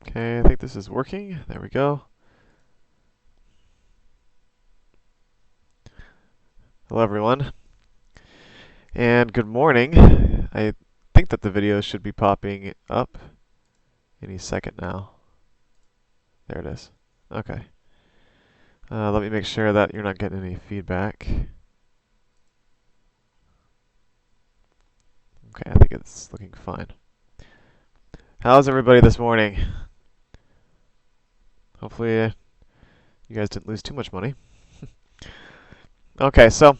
Okay, I think this is working. There we go. Hello everyone, and good morning. I think that the video should be popping up any second now. There it is. Okay. Let me make sure that you're not getting any feedback. Okay, I think it's looking fine. How's everybody this morning? Hopefully you guys didn't lose too much money. Okay, so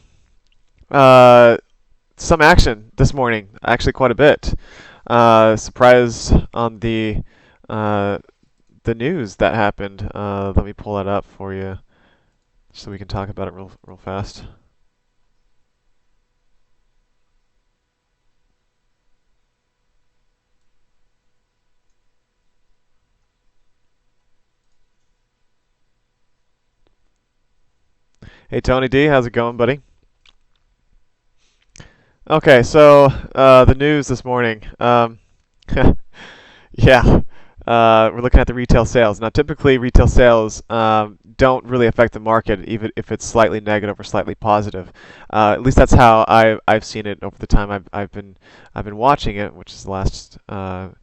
some action this morning, actually quite a bit. Surprise on the news that happened. Let me pull that up for you so we can talk about it real fast. Hey Tony D, how's it going, buddy? Okay, so the news this morning. Yeah, we're looking at the retail sales. Now, typically, retail sales don't really affect the market, even if it's slightly negative or slightly positive. At least that's how I've seen it over the time I've been watching it, which is the last couple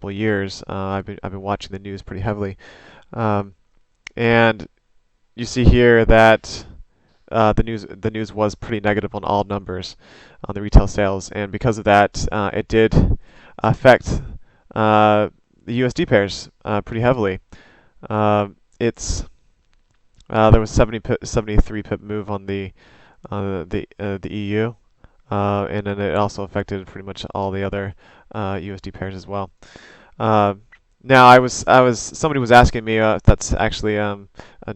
of years. I've been watching the news pretty heavily, and you see here that the news was pretty negative on all numbers on the retail sales, and because of that, it did affect the USD pairs pretty heavily. It's there was 73 pip move on the EU, and then it also affected pretty much all the other USD pairs as well. Now somebody was asking me if that's actually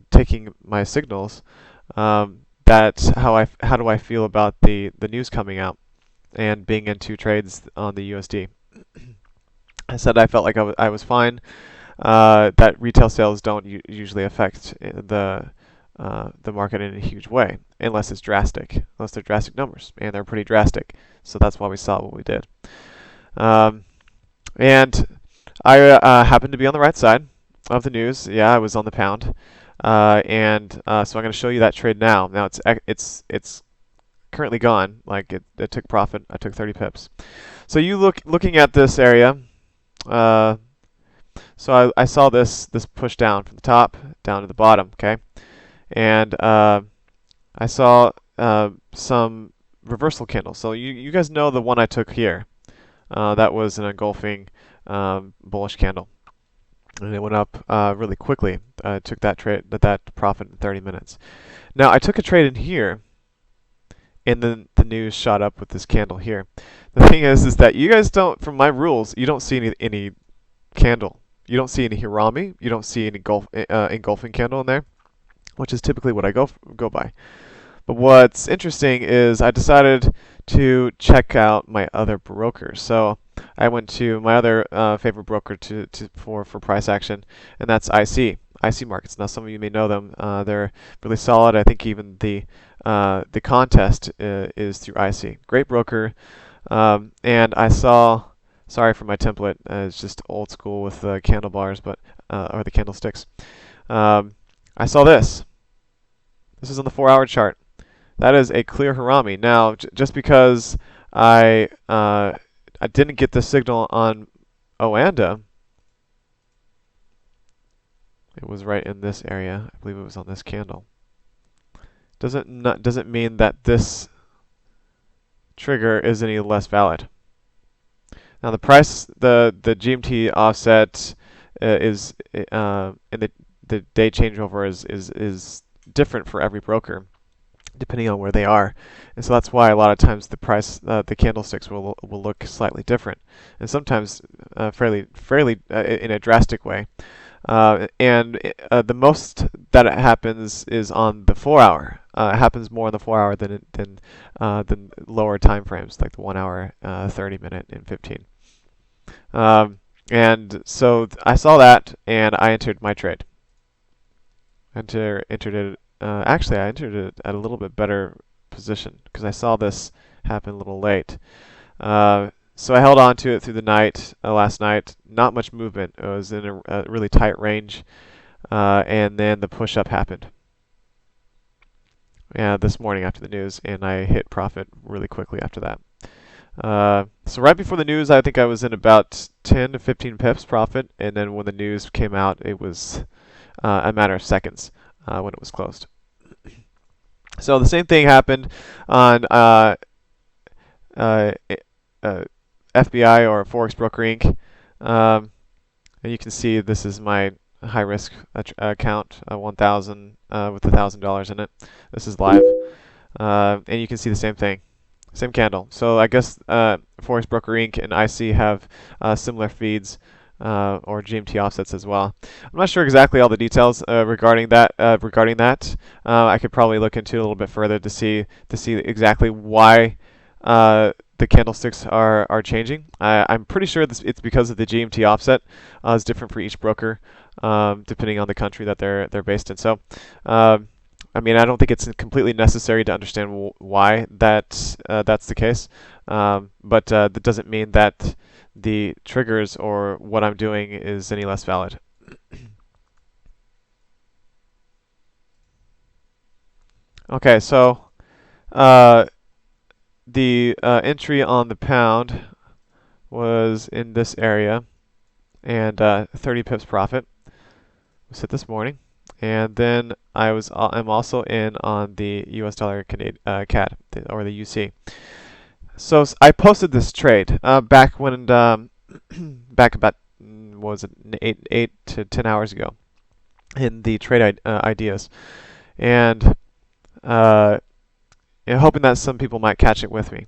taking my signals. That's how do I feel about the news coming out and being in two trades on the USD. I said I felt like I was fine. That retail sales don't usually affect the market in a huge way unless it's drastic, unless they're drastic numbers, and they're pretty drastic. So that's why we saw what we did. And I happened to be on the right side of the news. Yeah, I was on the pound. So I'm going to show you that trade now. Now it's currently gone. Like it took profit. I took 30 pips. So looking at this area. So I saw this push down from the top down to the bottom. Okay, and I saw some reversal candles. So you guys know the one I took here. That was an engulfing bullish candle. And it went up really quickly. I took that profit in 30 minutes. Now I took a trade in here, and then the news shot up with this candle here. The thing is that you guys don't, from my rules, you don't see any candle. You don't see any hirami. You don't see any engulfing candle in there, which is typically what I go by. But what's interesting is I decided to check out my other brokers. So I went to my other favorite broker for price action, and that's IC Markets. Now some of you may know them. They're really solid. I think even the contest is through IC. Great broker. And I saw. Sorry for my template. It's just old school with the candle bars, but or the candlesticks. I saw this. This is on the 4-hour chart. That is a clear harami. Now, just because I didn't get the signal on Oanda, it was right in this area. I believe it was on this candle. Doesn't mean that this trigger is any less valid. Now the price, the GMT offset is and the day changeover is different for every broker, depending on where they are, and so that's why a lot of times the price, the candlesticks will look slightly different, and sometimes fairly in a drastic way. And the most that it happens is on the 4-hour. It happens more on the 4-hour than lower time frames like the 1 hour, 30 minute, and 15. And so I saw that, and I entered my trade. Entered it. Actually, I entered it at a little bit better position because I saw this happen a little late. So I held on to it through the night, last night. Not much movement. It was in a really tight range, and then the push up happened. Yeah, this morning after the news, and I hit profit really quickly after that. So right before the news, I think I was in about 10 to 15 pips profit, and then when the news came out, it was a matter of seconds when it was closed. So the same thing happened on uh, FBI or Forex Broker Inc. And you can see this is my high risk account, 1,000 with $1,000 in it. This is live, and you can see the same thing, same candle. So I guess Forex Broker Inc. and IC have similar feeds or GMT offsets as well. I'm not sure exactly all the details regarding that. I could probably look into it a little bit further to see exactly why the candlesticks are changing. I'm pretty sure it's because of the GMT offset. It's different for each broker, depending on the country that they're based in. So, I mean, I don't think it's completely necessary to understand why that's the case, but that doesn't mean that the triggers or what I'm doing is any less valid. Okay, so the entry on the pound was in this area, and 30 pips profit was hit this morning. And then I'm also in on the U.S. dollar CAD or the UC. So I posted this trade back when back about what was it 8 to 10 hours ago in the trade ideas, and hoping that some people might catch it with me.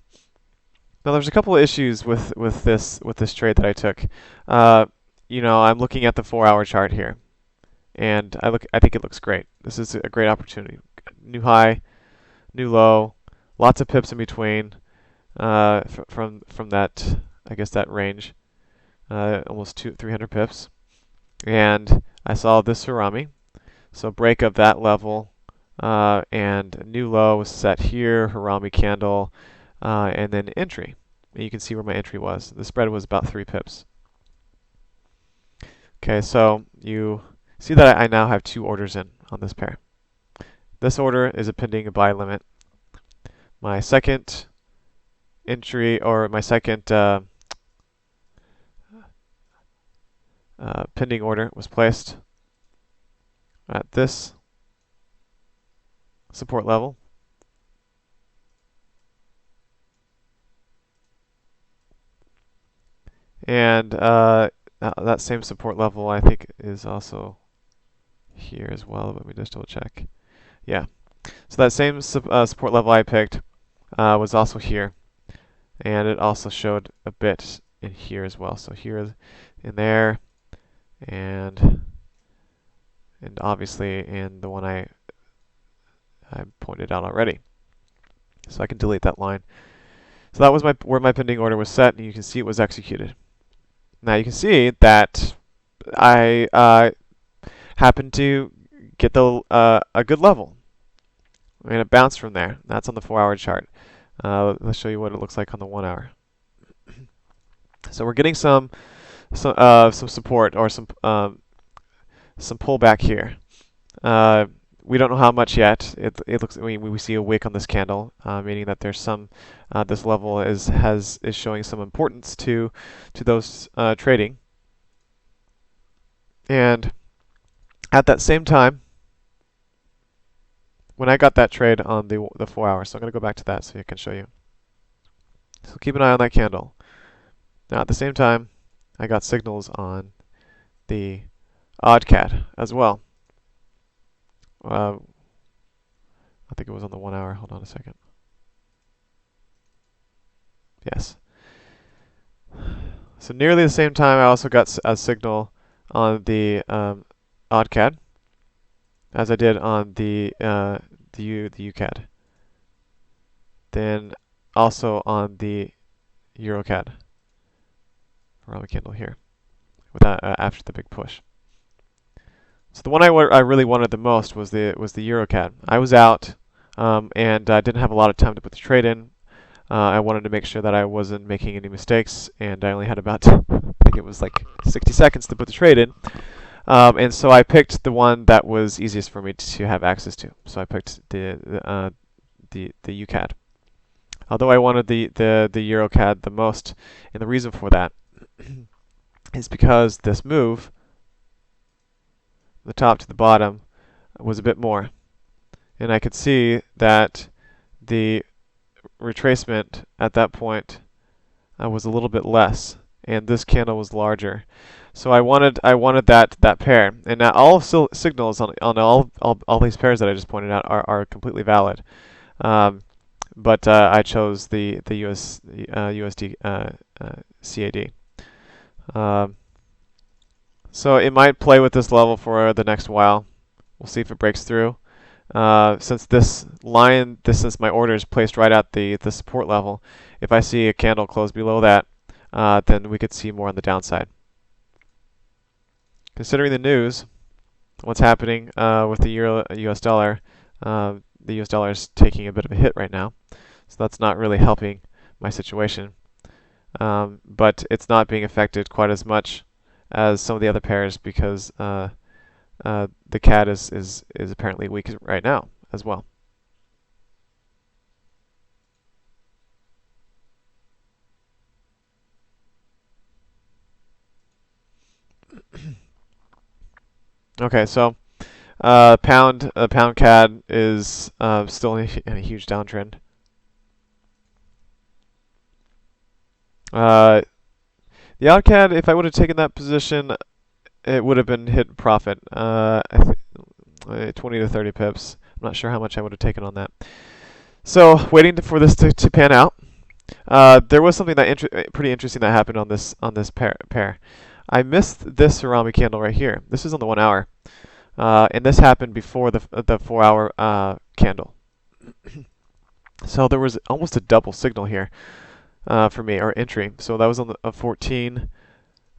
Now there's a couple of issues with this trade that I took. I'm looking at the 4-hour chart here, and I think it looks great. This is a great opportunity. New high, new low, lots of pips in between from that, I guess, that range, almost 300 pips. And I saw this Harami, so break of that level, and new low was set here, Harami candle, and then entry. And you can see where my entry was. The spread was about 3 pips. Okay, so you see that I now have 2 orders in on this pair. This order is a pending buy limit. My second entry, or my second pending order, was placed at this support level. And that same support level, I think, is also here as well. Let me just double check. Yeah. So that same support level I picked was also here. And it also showed a bit in here as well. So here, in there, and obviously in the one I pointed out already. So I can delete that line. So that was where my pending order was set, and you can see it was executed. Now you can see that I happened to get a good level. And it bounced from there. That's on the 4-hour chart. Let's show you what it looks like on the 1-hour. So we're getting some support or some pullback here. We don't know how much yet. It looks we see a wick on this candle, meaning that there's some this level is showing some importance to those trading. And at that same time, when I got that trade on the 4-hour, so I'm going to go back to that so I can show you. So keep an eye on that candle. Now at the same time, I got signals on the odd CAD as well. I think it was on the 1-hour. Hold on a second. Yes. So nearly the same time, I also got a signal on the odd CAD as I did on the UCAD. Then also on the EuroCAD. Around the candle here, with that after the big push. So the one I really wanted the most was the EuroCAD. I was out, and I didn't have a lot of time to put the trade in. I wanted to make sure that I wasn't making any mistakes, and I only had about, I think it was like 60 seconds to put the trade in. And so I picked the one that was easiest for me to have access to. So I picked the UCAD. Although I wanted the EuroCAD the most, and the reason for that is because this move, the top to the bottom, was a bit more. And I could see that the retracement at that point was a little bit less, and this candle was larger. So I wanted that pair. And now all signals on all these pairs that I just pointed out are completely valid. But I chose the USD CAD. So it might play with this level for the next while. We'll see if it breaks through. Since my order is placed right at the support level, if I see a candle close below that, then we could see more on the downside. Considering the news, what's happening with the US dollar, the US dollar is taking a bit of a hit right now, so that's not really helping my situation. But it's not being affected quite as much as some of the other pairs because the CAD is apparently weak right now as well. Okay, so pound CAD is still in a huge downtrend. The out CAD, if I would have taken that position, it would have been hit profit. 20 to 30 pips. I'm not sure how much I would have taken on that. So waiting for this to pan out. There was something that pretty interesting that happened on this pair. I missed this Surami candle right here. This is on the 1 hour, and this happened before the 4 hour candle. So there was almost a double signal here for me, or entry. So that was on the 14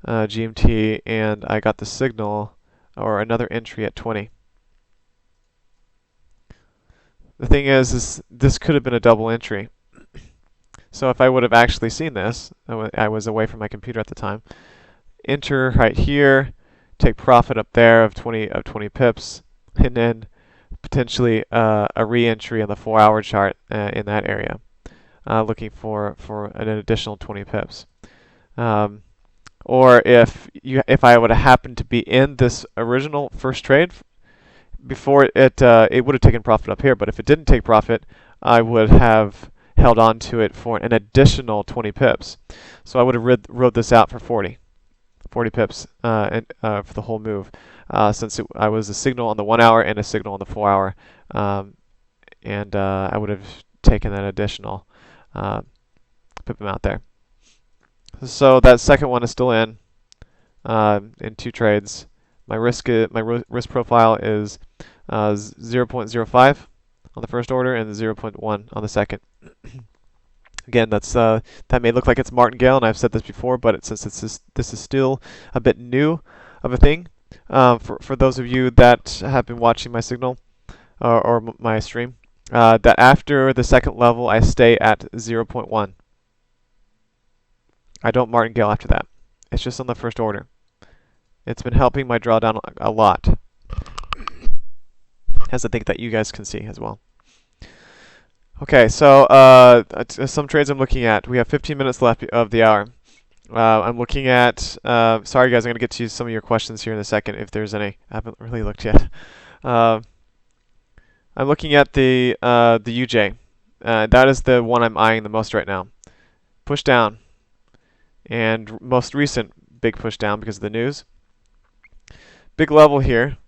GMT, and I got the signal or another entry at 20. The thing is this could have been a double entry. So if I would have actually seen this, I was away from my computer at the time. Enter right here, take profit up there of 20 pips, and then potentially a re-entry on the 4 hour chart in that area, looking for an additional 20 pips. Or if I would have happened to be in this original first trade before it would have taken profit up here. But if it didn't take profit, I would have held on to it for an additional 20 pips. So I would have rode this out for 40 pips for the whole move, since I was a signal on the 1 hour and a signal on the 4 hour, and I would have taken that additional pip amount there. So that second one is still in 2 trades. My risk profile is 0.05 on the first order and 0.1 on the second. Again, that may look like it's martingale, and I've said this before, but since this is still a bit new of a thing, for those of you that have been watching my signal or my stream, that after the second level I stay at 0.1. I don't martingale after that. It's just on the first order. It's been helping my drawdown a lot, as I think that you guys can see as well. Okay, so some trades I'm looking at. We have 15 minutes left of the hour. I'm looking at, sorry guys, I'm going to get to some of your questions here in a second if there's any. I haven't really looked yet. I'm looking at the UJ. That is the one I'm eyeing the most right now. Push down. And most recent big push down because of the news. Big level here.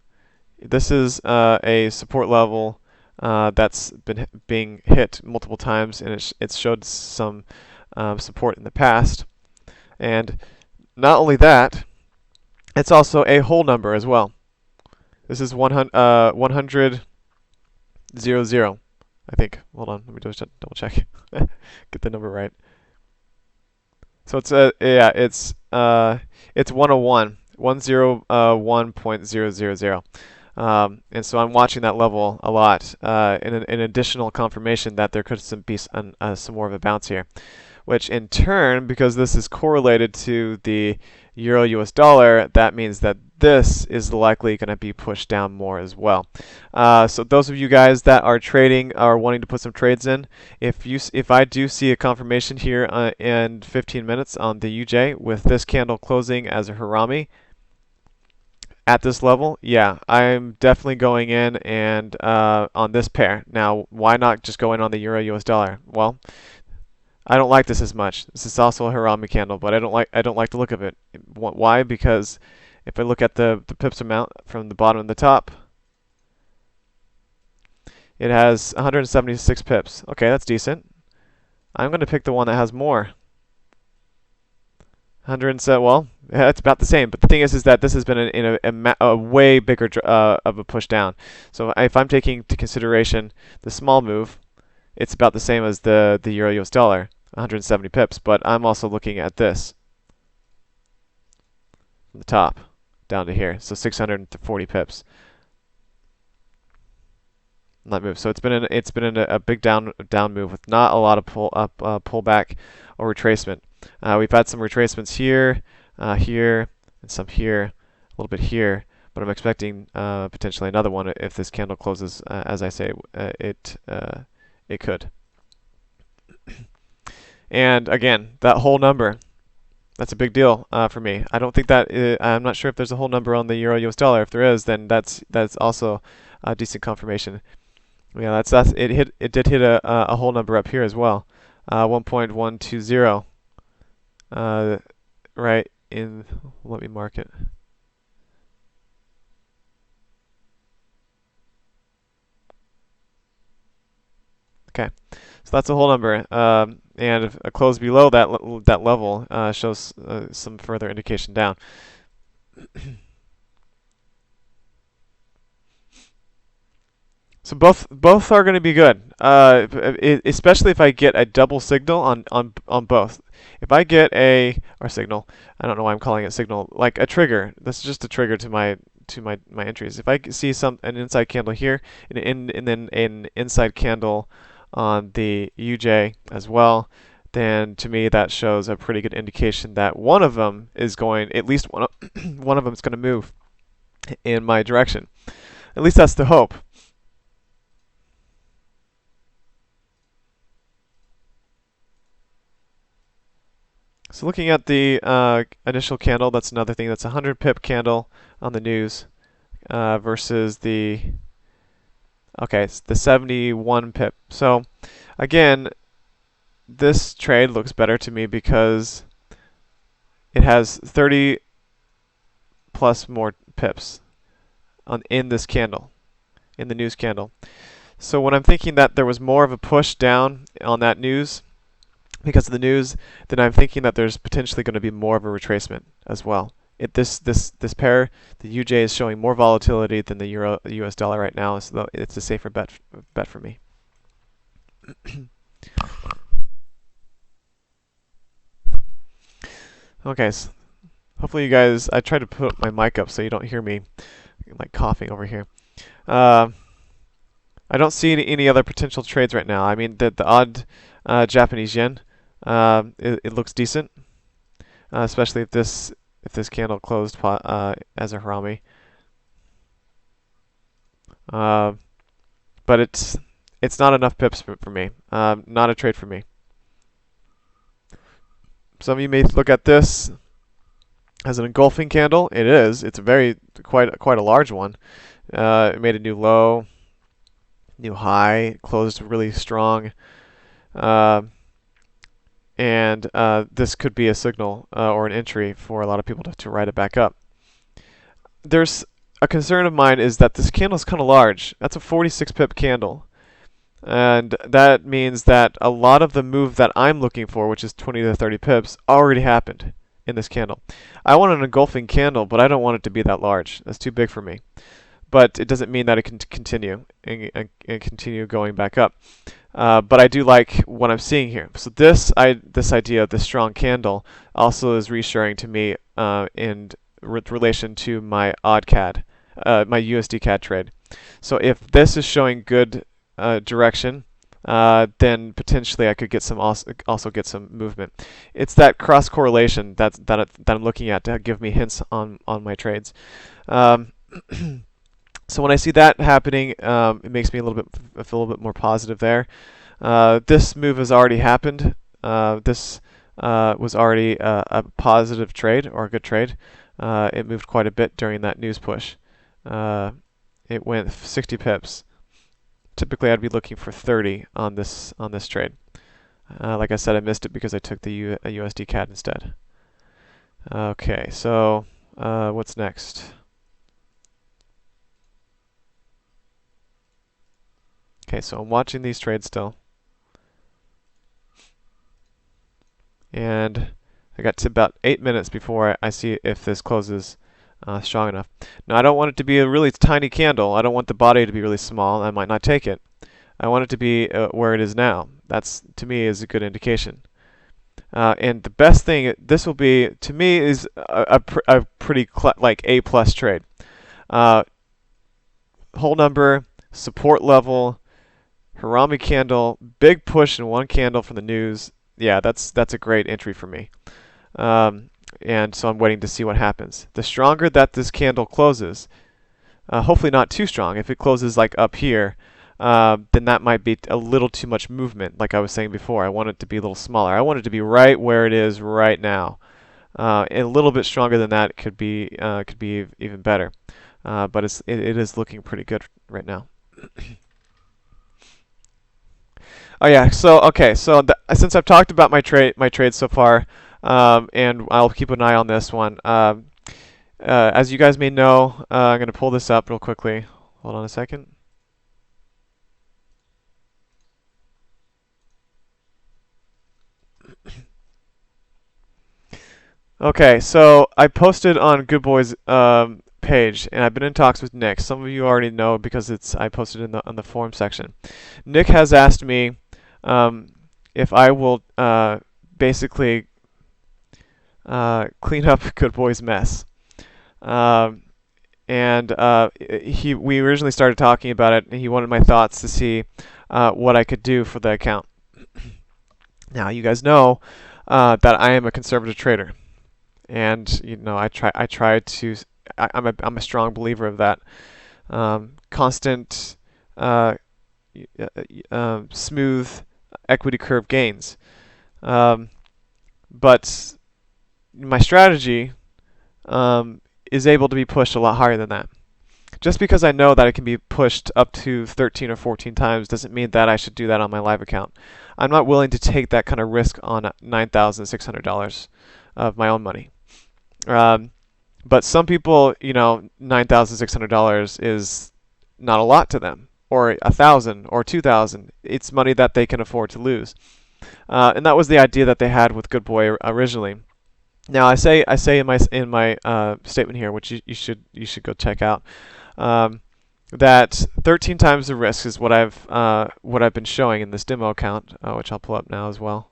This is a support level that's been being hit multiple times, and it's showed some support in the past. And not only that, it's also a whole number as well. This is 100, 100.00, I think. Hold on, let me just double check. Get the number right. So it's it's 101, 101.000. And so I'm watching that level a lot, in additional confirmation that there could be some more of a bounce here, which in turn, because this is correlated to the Euro US dollar, that means that this is likely going to be pushed down more as well. So those of you guys that are trading, are wanting to put some trades in, if I do see a confirmation here in 15 minutes on the UJ with this candle closing as a harami at this level, yeah, I'm definitely going in and on this pair. Now, why not just go in on the Euro US dollar? Well, I don't like this as much. This is also a harami candle, but I don't like the look of it. Why? Because if I look at the pips amount from the bottom to the top, it has 176 pips. Okay, that's decent. I'm going to pick the one that has more. 107. Well, yeah, it's about the same. But the thing is that this has been in a way bigger of a push down. So if I'm taking into consideration the small move, it's about the same as the Euro US dollar, 170 pips. But I'm also looking at this from the top down to here, so 640 pips. That move. So it's been in a big down move with not a lot of pullback or retracement. We've had some retracements here, here, and some here, a little bit here, but I'm expecting potentially another one if this candle closes as I say it could. And again, that whole number, that's a big deal for me. I don't think that I'm not sure if there's a whole number on the Euro US dollar. If there is, then that's also a decent confirmation. Yeah, it did hit a whole number up here as well, 1.120. Right in. Let me mark it. Okay, so that's a whole number, and a close below that level shows some further indication down. So both are going to be good, especially if I get a double signal on both. If I get or signal, I don't know why I'm calling it signal, like a trigger. This is just a trigger to my entries. If I see an inside candle here and then an inside candle on the UJ as well, then to me that shows a pretty good indication that one of them is going, at least one of them is going to move in my direction. At least that's the hope. So looking at the initial candle, that's another thing. That's a 100 pip candle on the news versus the 71 pip. So again, this trade looks better to me because it has 30 plus more pips in this candle, in the news candle. So when I'm thinking that there was more of a push down on that news because of the news, then I'm thinking that there's potentially going to be more of a retracement as well. This pair, the UJ, is showing more volatility than the Euro US dollar right now, so it's a safer bet for me. Okay, so hopefully you guys. I tried to put my mic up so you don't hear me like coughing over here. I don't see any other potential trades right now. I mean, the odd Japanese yen. It looks decent, especially if this candle closed as a harami. But it's not enough pips for me. Not a trade for me. Some of you may look at this as an engulfing candle. It is. It's quite a large one. It made a new low, new high, closed really strong. And this could be a signal or an entry for a lot of people to ride it back up. There's a concern of mine is that this candle is kind of large. That's a 46 pip candle. And that means that a lot of the move that I'm looking for, which is 20 to 30 pips, already happened in this candle. I want an engulfing candle, but I don't want it to be that large. That's too big for me. But it doesn't mean that it can continue and continue going back up. But I do like what I'm seeing here. So this idea of the strong candle also is reassuring to me in relation to my odd CAD my USD CAD trade. So if this is showing good direction, then potentially I could get some also get some movement. It's that cross correlation that I'm looking at to give me hints on my trades. So when I see that happening, it makes me feel a little bit more positive there. This move has already happened. This was already a positive trade or a good trade. It moved quite a bit during that news push. It went 60 pips. Typically, I'd be looking for 30 on this trade. Like I said, I missed it because I took the USD CAD instead. Okay, so what's next? Okay, so I'm watching these trades still. And I got to about 8 minutes before I see if this closes strong enough. Now, I don't want it to be a really tiny candle. I don't want the body to be really small. I might not take it. I want it to be where it is now. That's, to me, is a good indication. And the best thing this will be, to me, is a pretty like A+ trade. Whole number, support level, Harami candle, big push in one candle from the news. Yeah, that's a great entry for me. And so I'm waiting to see what happens. The stronger that this candle closes, hopefully not too strong. If it closes like up here, then that might be a little too much movement. Like I was saying before, I want it to be a little smaller. I want it to be right where it is right now. And a little bit stronger than that could be even better. But it is looking pretty good right now. Oh yeah. So okay. So since I've talked about my trades so far, and I'll keep an eye on this one. As you guys may know, I'm going to pull this up real quickly. Hold on a second. Okay, so I posted on Good Boy's page, and I've been in talks with Nick. Some of you already know because I posted in on the forum section. Nick has asked me if I will basically clean up Good Boy's mess. And we originally started talking about it, and he wanted my thoughts to see what I could do for the account. Now, you guys know that I am a conservative trader. And you know, I'm a strong believer of that. Constant, smooth equity curve gains. But my strategy is able to be pushed a lot higher than that. Just because I know that it can be pushed up to 13 or 14 times doesn't mean that I should do that on my live account. I'm not willing to take that kind of risk on $9,600 of my own money. But some people, you know, $9,600 is not a lot to them, or $1,000 or $2,000. It's money that they can afford to lose, and that was the idea that they had with Good Boy originally. Now I say in my statement here, which you should go check out, that 13 times the risk is what I've been showing in this demo account, which I'll pull up now as well.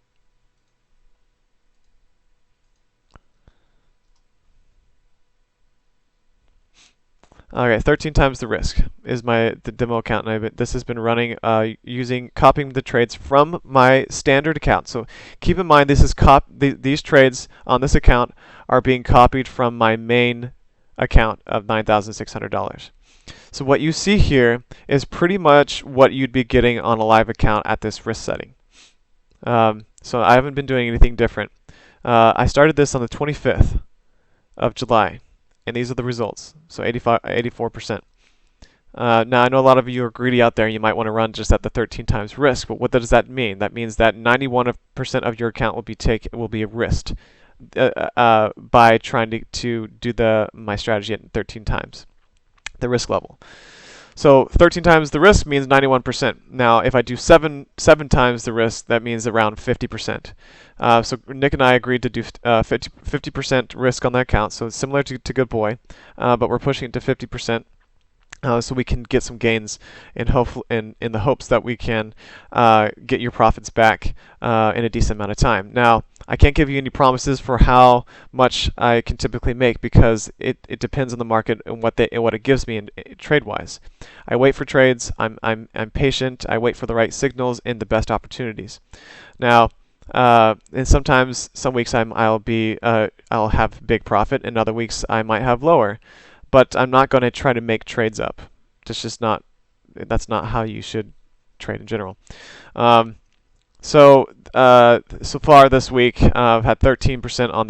Okay, 13 times the risk is the demo account, and this has been running copying the trades from my standard account. So keep in mind, this is these trades on this account are being copied from my main account of $9,600. So what you see here is pretty much what you'd be getting on a live account at this risk setting. So I haven't been doing anything different. I started this on the 25th of July. And these are the results. So 84%. Now, I know a lot of you are greedy out there, and you might want to run just at the 13 times risk. But what does that mean? That means that 91% of your account will be risked by trying to do my strategy at 13 times the risk level. So 13 times the risk means 91%. Now, if I do seven times the risk, that means around 50%. So Nick and I agreed to do 50% risk on that account, so it's similar to Good Boy, but we're pushing it to 50%. So we can get some gains in the hopes that we can get your profits back in a decent amount of time. Now, I can't give you any promises for how much I can typically make because it depends on the market and what it gives me trade wise. I wait for trades. I'm patient. I wait for the right signals and the best opportunities. Now, and sometimes some weeks I'll have big profit, and other weeks I might have lower. But I'm not going to try to make trades up. That's not how you should trade in general. Um, so far this week, I've had 13% on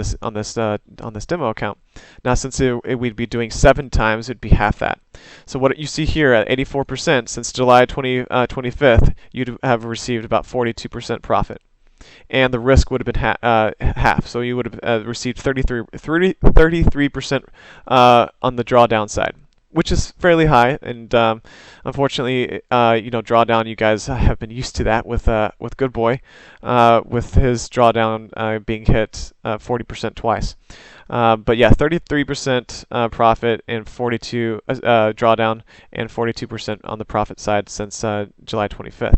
this demo account. Now, since we'd be doing 7 times, it'd be half that. So what you see here at 84% since July 25th, you'd have received about 42% profit, and the risk would have been half. So you would have received 33% on the drawdown side, which is fairly high. And unfortunately, drawdown. You guys have been used to that with Good Boy, with his drawdown being hit 40% twice. But yeah, 33% profit and 42 drawdown, and 42% on the profit side since July 25th.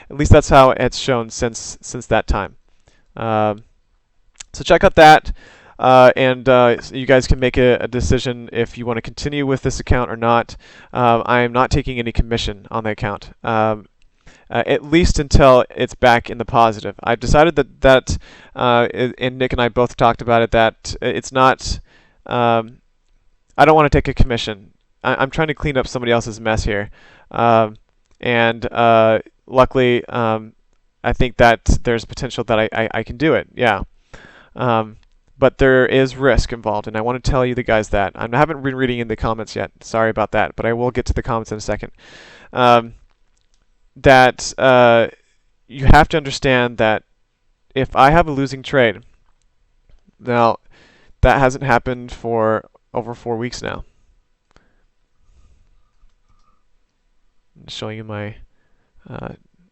At least that's how it's shown since that time. So check out that, and so you guys can make a decision if you want to continue with this account or not. I am not taking any commission on the account, at least until it's back in the positive. I've decided and Nick and I both talked about it, that it's not. I don't want to take a commission. I'm trying to clean up somebody else's mess here, and luckily, I think that there's potential that I can do it. Yeah. But there is risk involved, and I want to tell you guys that. I haven't been reading in the comments yet. Sorry about that, but I will get to the comments in a second. That you have to understand that if I have a losing trade, now that hasn't happened for over 4 weeks now. I'm showing you my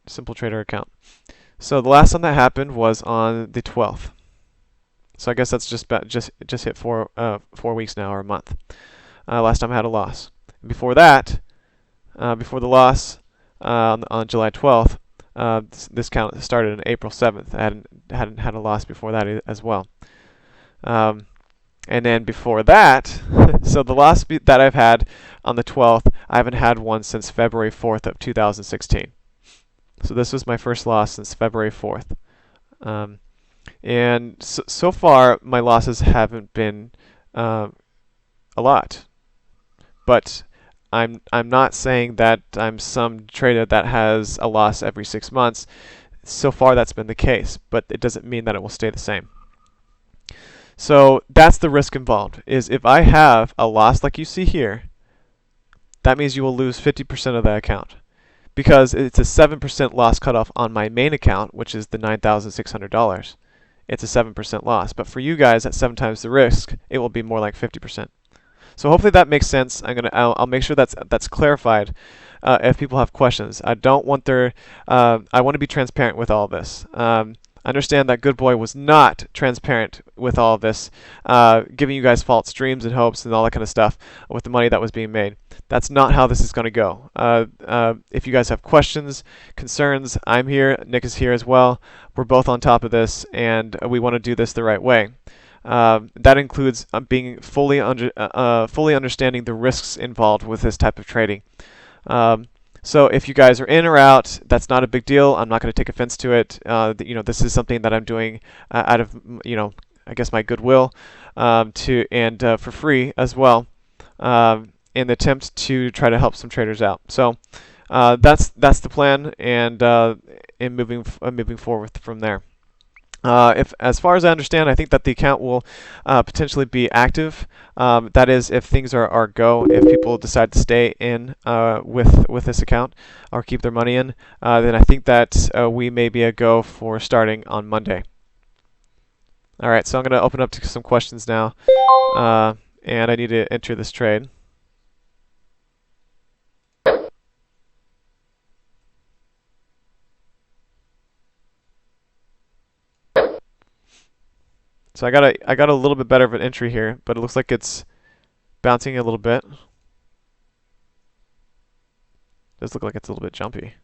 SimpleTrader account. So the last time that happened was on the 12th. So I guess that's just hit 4 weeks now, or a month. Last time I had a loss. Before that, before the loss on July 12th, this count started on April 7th. I hadn't had a loss before that as well. And then before that, so the loss that I've had on the 12th, I haven't had one since February 4th of 2016. So this was my first loss since February 4th. And so far, my losses haven't been a lot. But I'm not saying that I'm some trader that has a loss every 6 months. So far, that's been the case, but it doesn't mean that it will stay the same. So that's the risk involved, is if I have a loss like you see here, that means you will lose 50% of that account, because it's a 7% loss cutoff on my main account, which is the $9,600. It's a 7% loss. But for you guys, at 7 times the risk, it will be more like 50%. So hopefully that makes sense. I'll make sure that's clarified if people have questions. I want to be transparent with all this. Understand that Good Boy was not transparent with all of this, giving you guys false dreams and hopes and all that kind of stuff with the money that was being made. That's not how this is going to go. If you guys have questions, concerns, I'm here. Nick is here as well. We're both on top of this, and we want to do this the right way. That includes being fully understanding the risks involved with this type of trading. So if you guys are in or out, that's not a big deal. I'm not going to take offense to it. This is something that I'm doing out of, I guess my goodwill, for free as well, in the attempt to try to help some traders out. So that's the plan, and in moving forward from there. As far as I understand, I think that the account will potentially be active. That is, if things are go, if people decide to stay in with this account or keep their money in, then I think that we may be a go for starting on Monday. All right, so I'm going to open up to some questions now, and I need to enter this trade. So I got a little bit better of an entry here, but it looks like it's bouncing a little bit. does look like it's a little bit jumpy.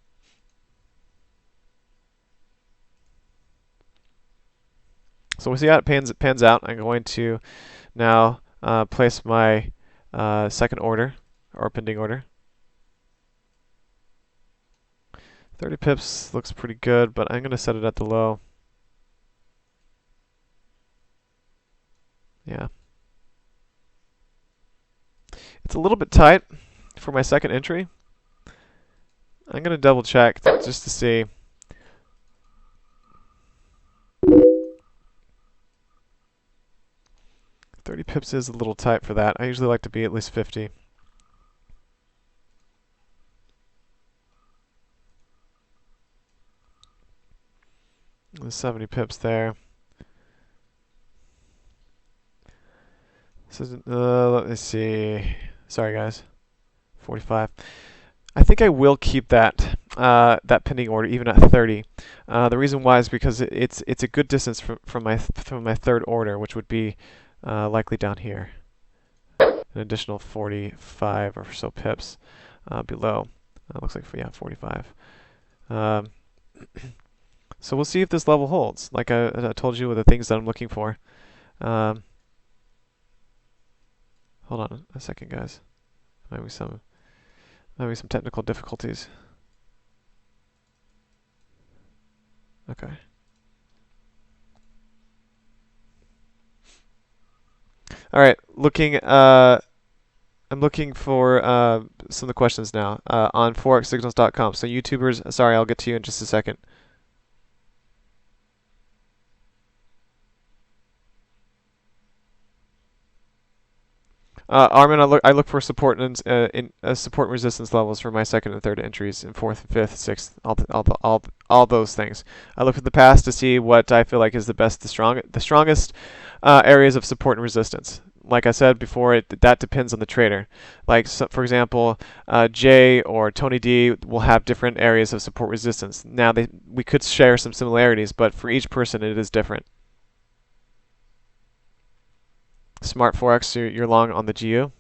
So we'll see how it pans out. I'm going to now place my second order or pending order. 30 pips looks pretty good, but I'm going to set it at the low. Yeah. It's a little bit tight for my second entry. I'm going to double check just to see. $30 pips is a little tight for that. I usually like to be at least 50. There's 70 pips there. So, let me see. Sorry, guys. 45. I think I will keep that that pending order even at 30. The reason why is because it's a good distance from my third order, which would be likely down here. An additional 45 or so pips below. Looks like, yeah, 45. So we'll see if this level holds. Like I told you, with the things that I'm looking for. Hold on a second, guys. Maybe some technical difficulties. Okay. All right. I'm looking for some of the questions now on forexsignals.com. So YouTubers, sorry, I'll get to you in just a second. Armin, I look for support and support and resistance levels for my second and third entries, and fourth and fifth, sixth, all those things. I look at the past to see what I feel like is the strongest areas of support and resistance. Like I said before, that depends on the trader. Like, so, for example, Jay or Tony D will have different areas of support resistance. Now we could share some similarities, but for each person it is different. Smart Forex, you're long on the GU.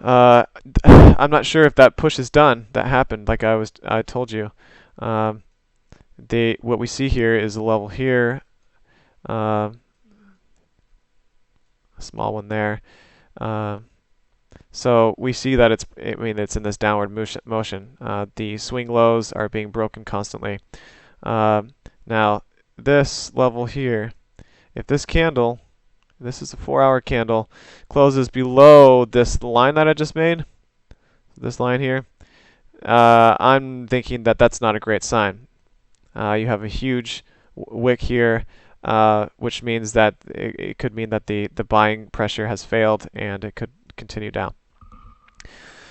I'm not sure if that push is done. That happened, like I told you. What we see here is a level here, a small one there. So we see that it's in this downward motion. The swing lows are being broken constantly. Now this level here, if this candle, this is a 4-hour candle, closes below this line that I just made, this line here, I'm thinking that that's not a great sign. You have a huge wick here, which means that it could mean that the buying pressure has failed and it could continue down.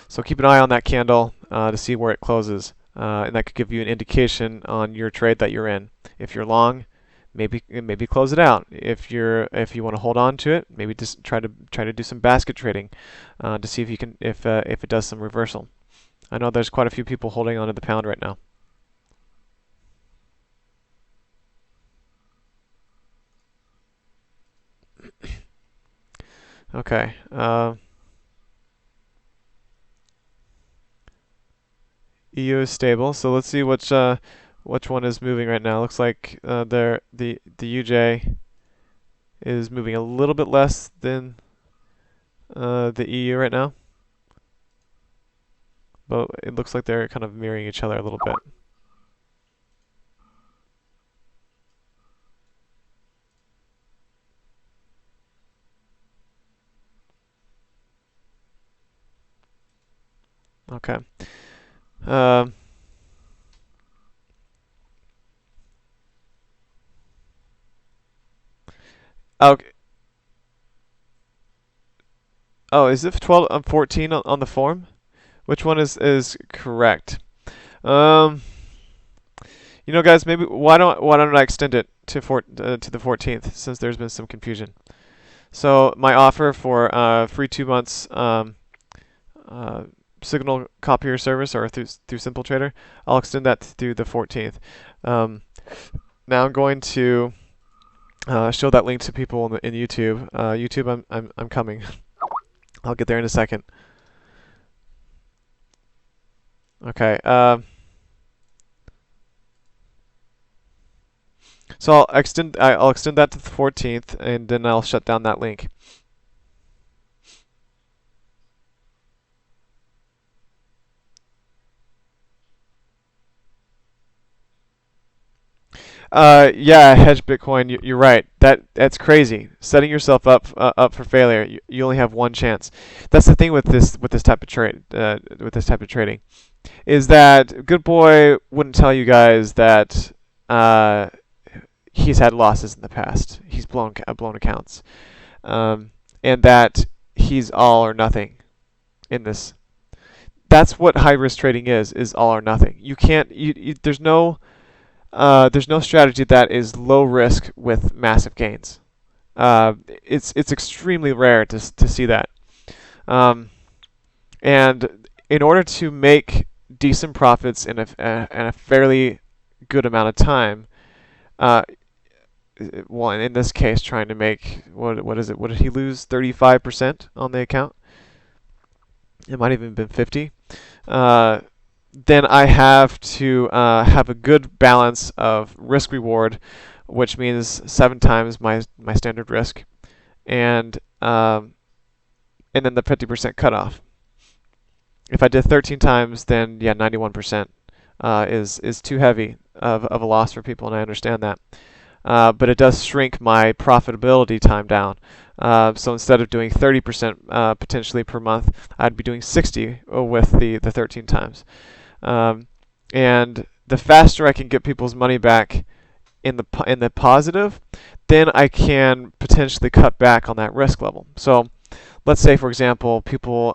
So keep an eye on that candle to see where it closes, and that could give you an indication on your trade that you're in. If you're long, maybe close it out. If you want to hold on to it, maybe just try to do some basket trading to see if you can if it does some reversal. I know there's quite a few people holding onto the pound right now. Okay. EU is stable, so let's see which one is moving right now. Looks like the UJ is moving a little bit less than the EU right now, but it looks like they're kind of mirroring each other a little bit. Okay. Okay. Oh, is it 12 14 on the form? Which one is correct? You know, guys, maybe why don't I extend it to the 14th, since there's been some confusion. So my offer for free 2 months signal copier service, or through SimpleTrader, I'll extend that through the 14th. Now I'm going to show that link to people in YouTube. YouTube, I'm coming. I'll get there in a second. Okay. So I'll extend that to the 14th, and then I'll shut down that link. Yeah, hedge Bitcoin. You're right. That's crazy. Setting yourself up for failure. You only have one chance. That's the thing with this type of trade. With this type of trading, is that Good Boy wouldn't tell you guys that uh, he's had losses in the past. He's blown accounts, and that he's all or nothing in this. That's what high risk trading is all or nothing. You can't. There's no strategy that is low risk with massive gains. It's extremely rare to see that. Um, and in order to make decent profits in a fairly good amount of time, uh, well, in this case, trying to make what is it? What did he lose? 35% on the account? It might have even been 50. Uh, then I have to have a good balance of risk reward, which means 7 times my standard risk, and um, and then the 50% cutoff. If I did 13 times, then yeah, 91% is too heavy of a loss for people, and I understand that. But it does shrink my profitability time down. So instead of doing 30% potentially per month, I'd be doing 60 with the 13 times. Um, and the faster I can get people's money back in the positive, then I can potentially cut back on that risk level. So let's say, for example,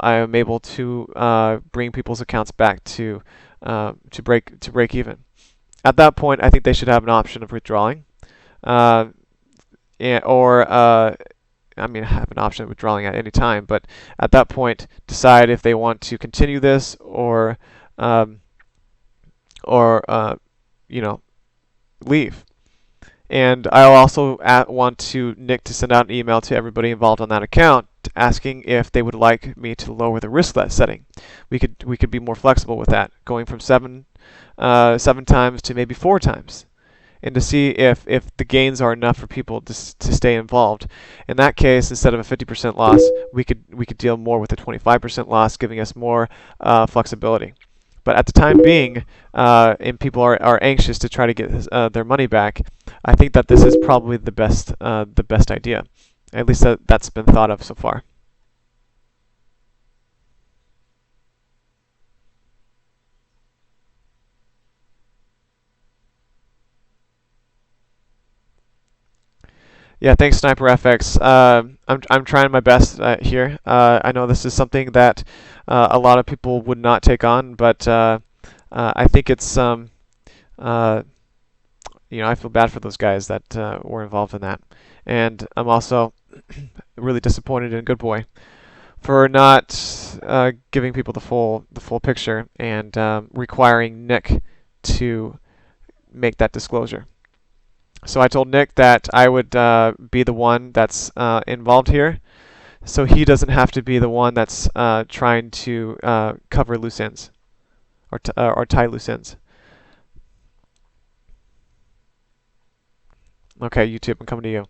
I am able to bring people's accounts back to break even. At that point, I think they should have an option of withdrawing, uh, or I mean, have an option of withdrawing at any time. But at that point, decide if they want to continue this um, or you know, leave. And I'll also want Nick to send out an email to everybody involved on that account asking if they would like me to lower the risk setting. We could be more flexible with that, going from 7 times to maybe 4 times, and to see if the gains are enough for people to stay involved. In that case, instead of a 50% loss, we could deal more with a 25% loss, giving us more flexibility. But at the time being, and people are anxious to try to get their money back, I think that this is probably the best idea. At least that's been thought of so far. Yeah, thanks, Sniper FX. I'm trying my best here. I know this is something that a lot of people would not take on, but I think it's uh, I feel bad for those guys that were involved in that, and I'm also really disappointed in Good Boy for not giving people the full picture and requiring Nick to make that disclosure. So I told Nick that I would be the one that's involved here, so he doesn't have to be the one that's trying to cover loose ends or tie loose ends. Okay, YouTube, I'm coming to you.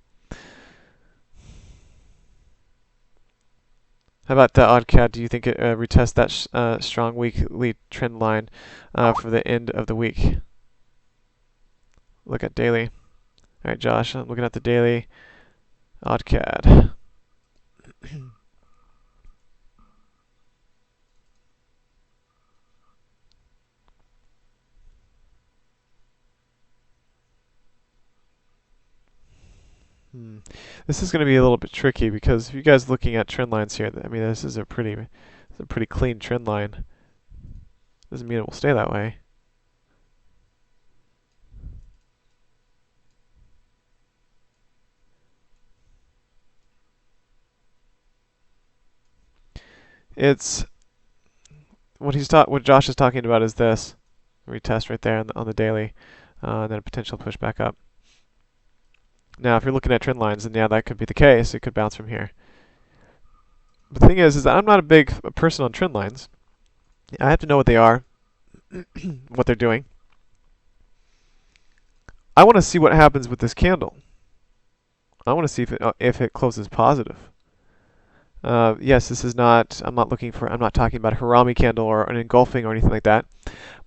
How about the OddCAD? Do you think it retests that strong weekly trend line for the end of the week? Look at daily. All right, Josh, I'm looking at the daily OddCAD. This is going to be a little bit tricky because if you guys are looking at trend lines here, I mean, this is a pretty clean trend line. Doesn't mean it will stay that way. It's what Josh is talking about is this retest right there on the daily, and then a potential push back up. Now, if you're looking at trend lines, then yeah, that could be the case. It could bounce from here. But the thing is that I'm not a big person on trend lines. I have to know what they are. what they're doing. I want to see what happens with this candle. I want to see if it closes positive. Yes, this is not. I'm not looking for. I'm not talking about a Harami candle or an engulfing or anything like that.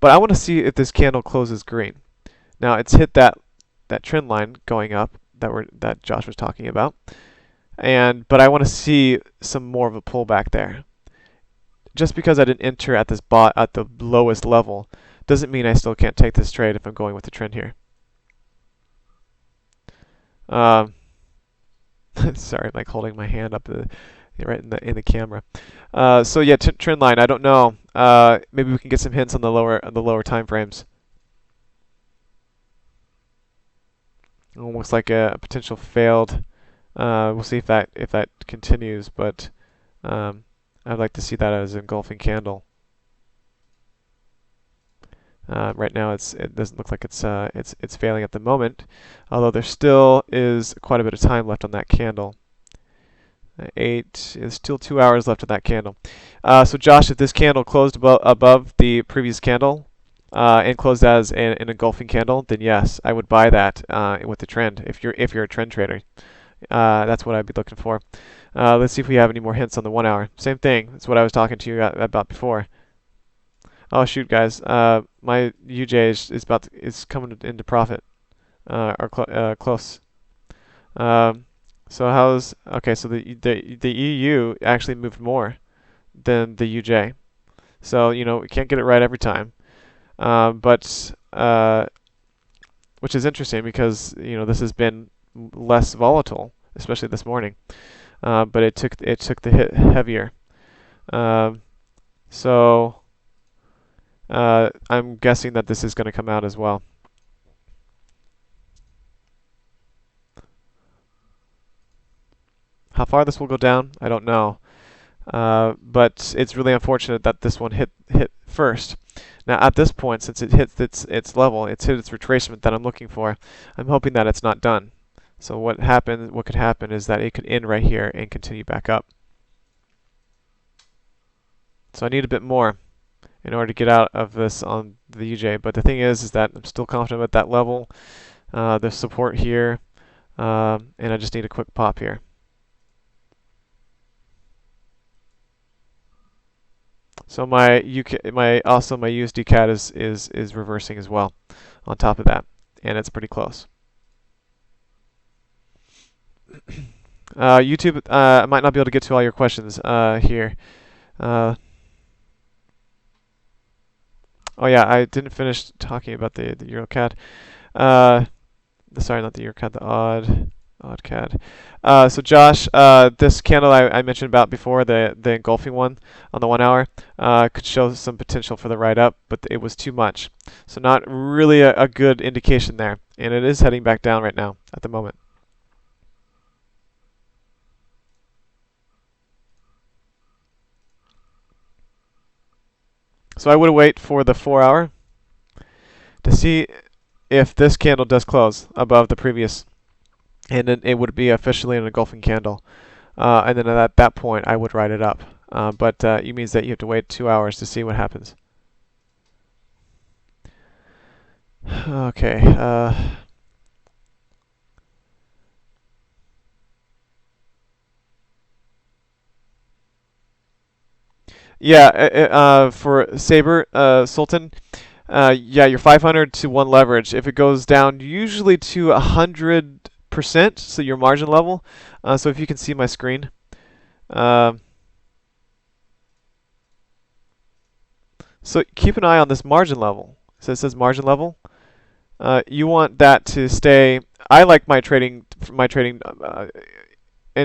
But I want to see if this candle closes green. Now it's hit that trend line going up that Josh was talking about, but I want to see some more of a pullback there. Just because I didn't enter at at the lowest level doesn't mean I still can't take this trade if I'm going with the trend here. Sorry, like holding my hand up right in the camera. So yeah, trend line. I don't know. Maybe we can get some hints on the lower time frames. Almost like a potential failed. We'll see if that continues, but I'd like to see that as an engulfing candle. Right now, it doesn't look like it's failing at the moment, although there still is quite a bit of time left on that candle. There's still 2 hours left of that candle. So Josh, if this candle closed above the previous candle and closed as an engulfing candle, then yes, I would buy that with the trend. If you're a trend trader, that's what I'd be looking for. Let's see if we have any more hints on the 1 hour. Same thing. That's what I was talking to you about before. Oh shoot, guys! My UJ is coming into profit, close. Okay? So the EU actually moved more than the UJ. So we can't get it right every time, but which is interesting because this has been less volatile, especially this morning. But it took the hit heavier. So I'm guessing that this is going to come out as well. How far this will go down, I don't know. But it's really unfortunate that this one hit first. Now at this point, since it hit its level, it's hit its retracement that I'm looking for. I'm hoping that it's not done. So what could happen is that it could end right here and continue back up. So I need a bit more in order to get out of this on the UJ. But the thing is that I'm still confident at that level. There's support here, and I just need a quick pop here. So my USD CAD is reversing as well on top of that, and it's pretty close. YouTube, I might not be able to get to all your questions here. Oh yeah, I didn't finish talking about the EuroCAD. Sorry, not the EuroCAD, the odd CAD. So Josh, this candle I mentioned about before, the engulfing one on the 1 hour, could show some potential for the ride up, but it was too much. So not really a good indication there, and it is heading back down right now at the moment. So I would wait for the 4 hour to see if this candle does close above the previous, and then it would be officially an engulfing candle. And then at that point, I would ride it up. But it means that you have to wait 2 hours to see what happens. Okay. Yeah, for Saber, Sultan, yeah, you're 500 to 1 leverage. If it goes down usually to 100%, so your margin level. So if you can see my screen. So keep an eye on this margin level. So it says margin level. You want that to stay. I like my trading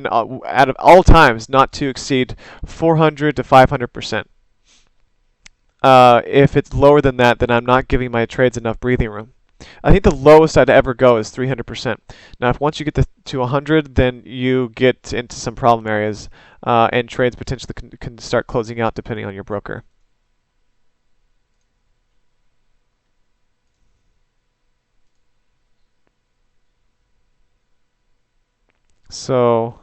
out of all times not to exceed 400 to 500%. If it's lower than that, then I'm not giving my trades enough breathing room. I think the lowest I'd ever go is 300%. Now, if once you get to 100, then you get into some problem areas, and trades potentially can start closing out depending on your broker. So,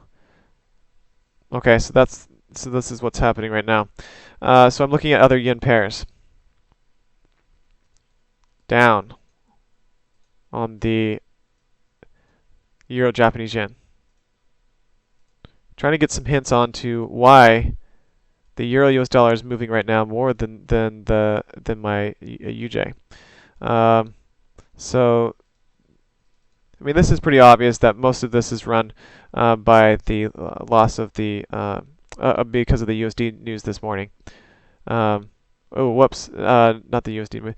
okay, so this is what's happening right now. So I'm looking at other yen pairs. down on the Euro Japanese yen. Trying to get some hints on to why the Euro US dollar is moving right now more than my UJ. So I mean, this is pretty obvious that most of this is run by the loss of the because of the USD news this morning. Oh, whoops! Not the USD.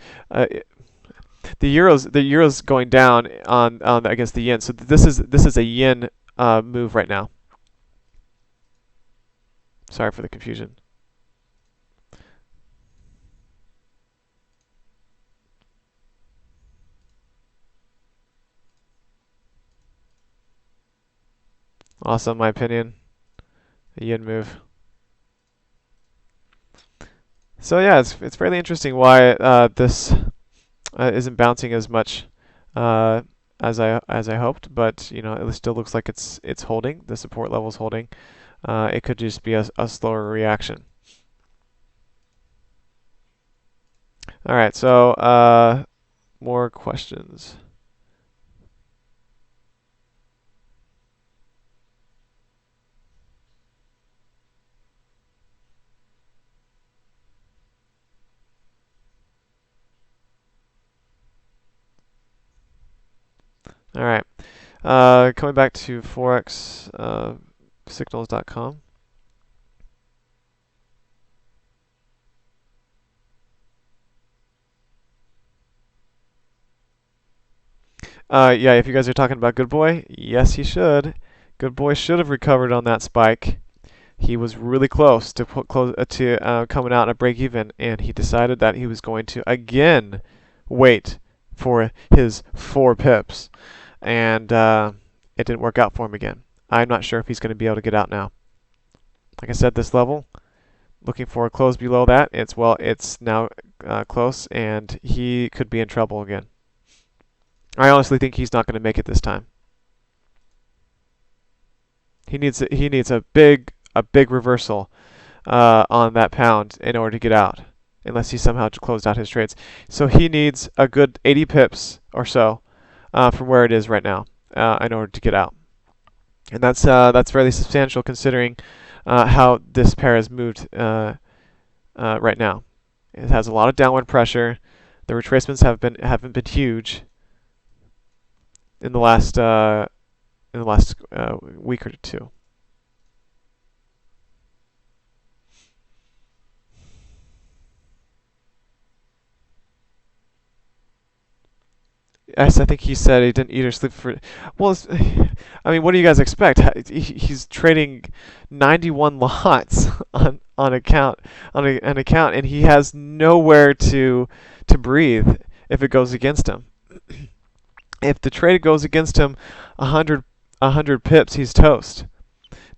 The euro's going down on against the yen. So this is a yen move right now. Sorry for the confusion. Also, in my opinion, a yen move. So yeah, it's fairly interesting why this isn't bouncing as much as I hoped, but you know it still looks like it's holding. The support level's holding. It could just be a slower reaction. All right, so more questions. All right, coming back to forex signals.com. Yeah, if you guys are talking about Good Boy, yes, he should. Good Boy should have recovered on that spike. He was really close to coming out at break even, and he decided that he was going to again wait for his 4 pips, and it didn't work out for him again. I'm not sure if he's going to be able to get out now. Like I said, this level, looking for a close below that. It's now close, and he could be in trouble again. I honestly think he's not going to make it this time. He needs a big reversal on that pound in order to get out, unless he somehow closed out his trades. So he needs a good 80 pips or so from where it is right now in order to get out, and that's fairly substantial considering how this pair has moved right now. It has a lot of downward pressure. The retracements haven't been huge in the last week or two. Yes, I think he said he didn't eat or sleep for. Well, I mean, what do you guys expect? He's trading 91 lots on an account, and he has nowhere to breathe if it goes against him. If the trade goes against him 100 pips, he's toast.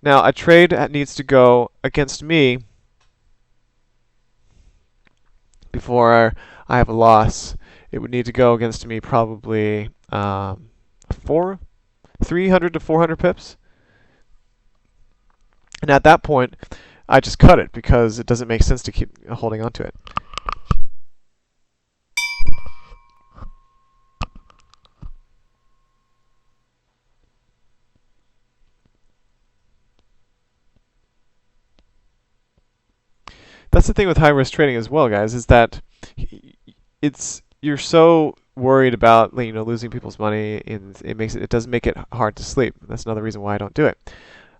Now, a trade needs to go against me before I have a loss. It would need to go against me probably 300 to 400 pips. And at that point, I just cut it because it doesn't make sense to keep holding on to it. That's the thing with high risk trading as well, guys, is that you're so worried about losing people's money, and it doesn't make it hard to sleep. That's another reason why I don't do it.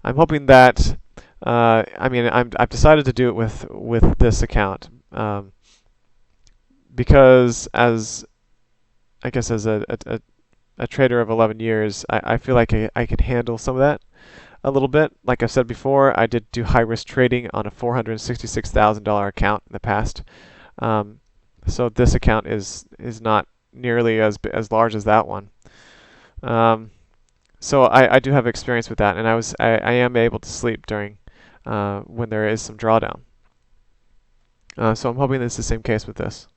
I'm hoping that I've decided to do it with this account because as a trader of 11 years, I feel like I can handle some of that a little bit. Like I've said before, I did do high risk trading on a $466,000 account in the past. So this account is not nearly as large as that one. So I do have experience with that, and I am able to sleep during when there is some drawdown. So I'm hoping it's the same case with this.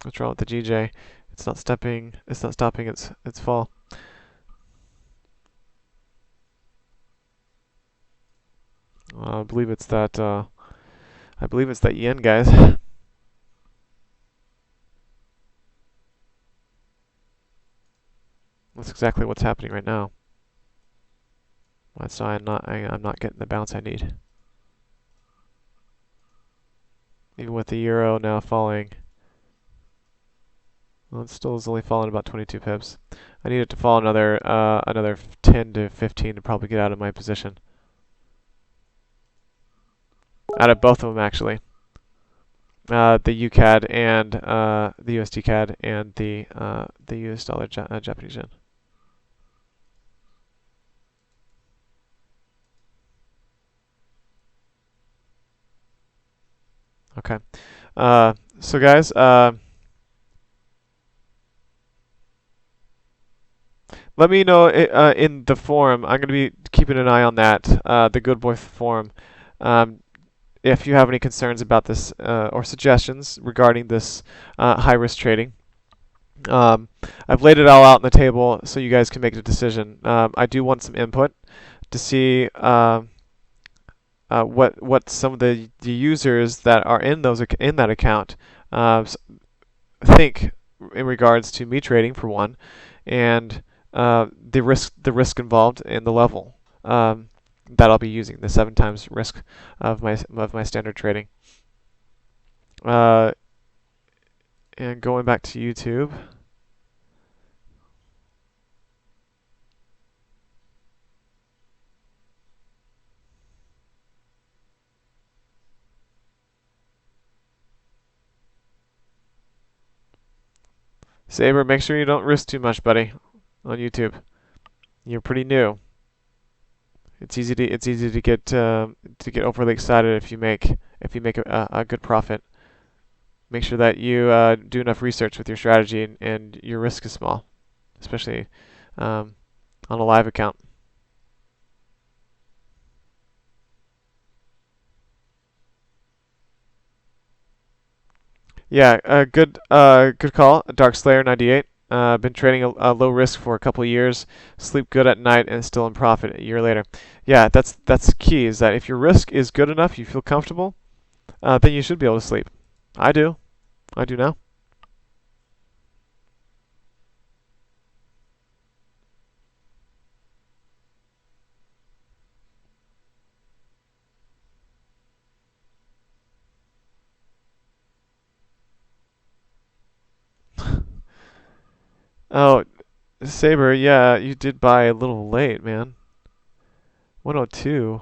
What's wrong with the GJ? It's not stepping. It's not stopping its fall. I believe it's that. I believe it's that yen, guys. That's exactly what's happening right now. That's why I'm not getting the bounce I need. Even with the euro now falling. Well, it still is only falling about 22 pips. I need it to fall another 10 to 15 to probably get out of my position. Out of both of them, actually. The UCAD and the USD CAD and the US dollar Japanese yen. Okay. So guys, let me know in the forum. I'm going to be keeping an eye on that, the Good Boy forum. If you have any concerns about this or suggestions regarding this high-risk trading. I've laid it all out on the table so you guys can make a decision. I do want some input to see what some of the users that are in that account think in regards to me trading, for one, and the risk involved in the level that I'll be using, the 7 times risk of my standard trading. And going back to YouTube. Saber, make sure you don't risk too much, buddy, on YouTube. You're pretty new. It's easy to get overly excited if you make a good profit. Make sure that you do enough research with your strategy and your risk is small, especially on a live account. Yeah, good call, Dark Slayer 98. Been trading a low risk for a couple of years. Sleep good at night and still in profit a year later. Yeah, that's key. Is that if your risk is good enough, you feel comfortable, then you should be able to sleep. I do. I do now. Oh, Saber, yeah, you did buy a little late, man. 102.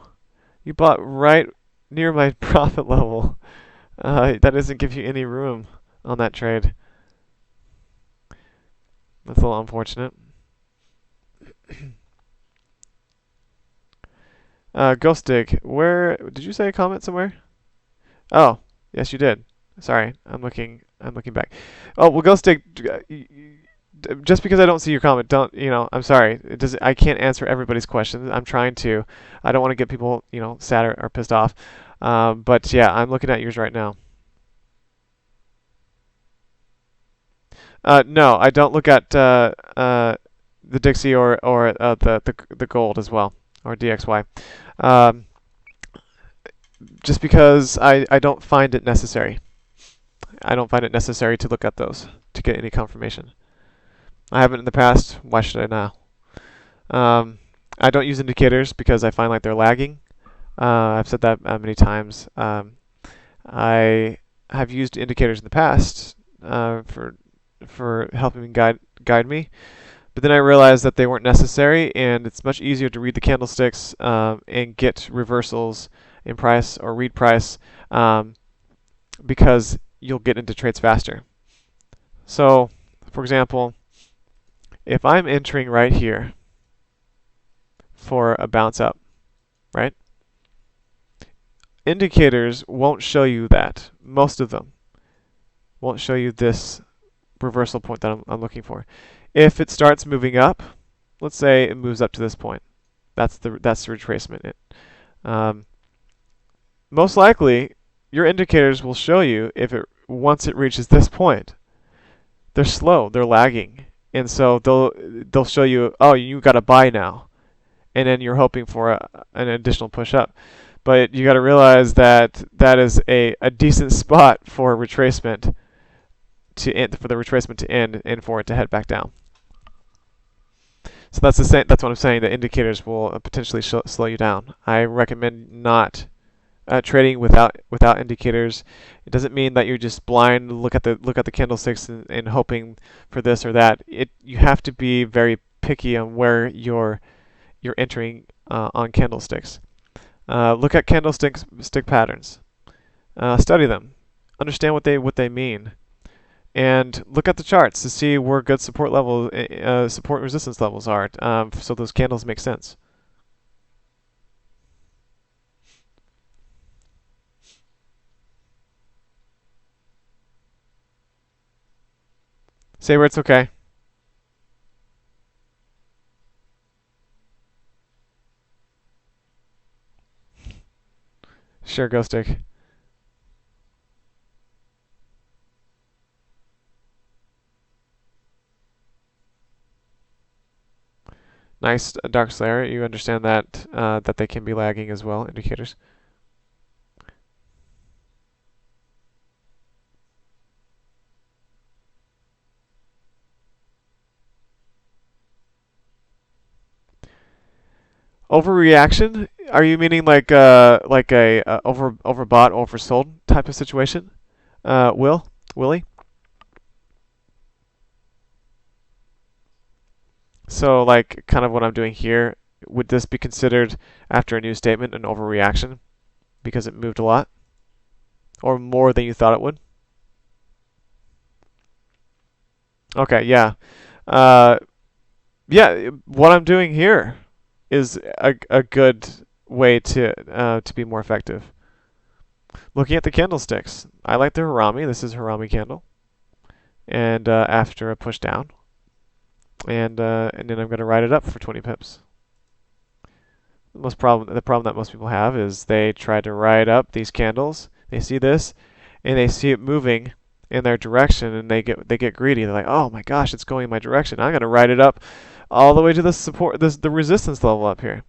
You bought right near my profit level. That doesn't give you any room on that trade. That's a little unfortunate. Ghost Dig, where did you say a comment somewhere? Oh, yes, you did. Sorry, I'm looking back. Oh, well, Ghost Dig, just because I don't see your comment, don't, I'm sorry. I can't answer everybody's questions. I'm trying to. I don't want to get people, sad or pissed off. But yeah, I'm looking at yours right now. No, I don't look at the Dixie or the gold as well, or DXY. Um, just because I don't find it necessary. I don't find it necessary to look at those to get any confirmation. I haven't in the past. Why should I now? I don't use indicators because I find like they're lagging. I've said that many times. I have used indicators in the past for helping me guide me, but then I realized that they weren't necessary, and it's much easier to read the candlesticks and get reversals in price or read price because you'll get into trades faster. So, for example, if I'm entering right here for a bounce up, right? Indicators won't show you that. Most of them won't show you this reversal point that I'm looking for. If it starts moving up, let's say it moves up to this point. That's the retracement. Most likely, your indicators will show you if once it reaches this point. they're slow, they're lagging, and so they'll show you, oh, you got to buy now, and then you're hoping for an additional push up. But you got to realize that that is a decent spot for retracement to end, for the retracement to end, and for it to head back down. So that's the same. That's what I'm saying. The indicators will potentially slow you down. I recommend not trading without indicators. It doesn't mean that you're just blind. Look at the candlesticks and hoping for this or that. You have to be very picky on where you're entering on candlesticks. Look at stick patterns. Study them. Understand what they mean. And look at the charts to see where good support support and resistance levels are, so those candles make sense. Say where it's okay. Sure, go stick. Nice, Dark Slayer. You understand that that they can be lagging as well, indicators. Overreaction? Are you meaning like a overbought, oversold type of situation? Willie? So like kind of what I'm doing here, would this be considered after a new statement an overreaction because it moved a lot or more than you thought it would? Okay, yeah. Uh, yeah, what I'm doing here is a good way to be more effective. Looking at the candlesticks, I like the Harami. This is a Harami candle, and after a push down, and then I'm going to ride it up for 20 pips. The problem that most people have is they try to ride up these candles. They see this, and they see it moving in their direction, and they get greedy. They're like, oh my gosh, it's going in my direction. I'm going to ride it up all the way to the resistance level up here.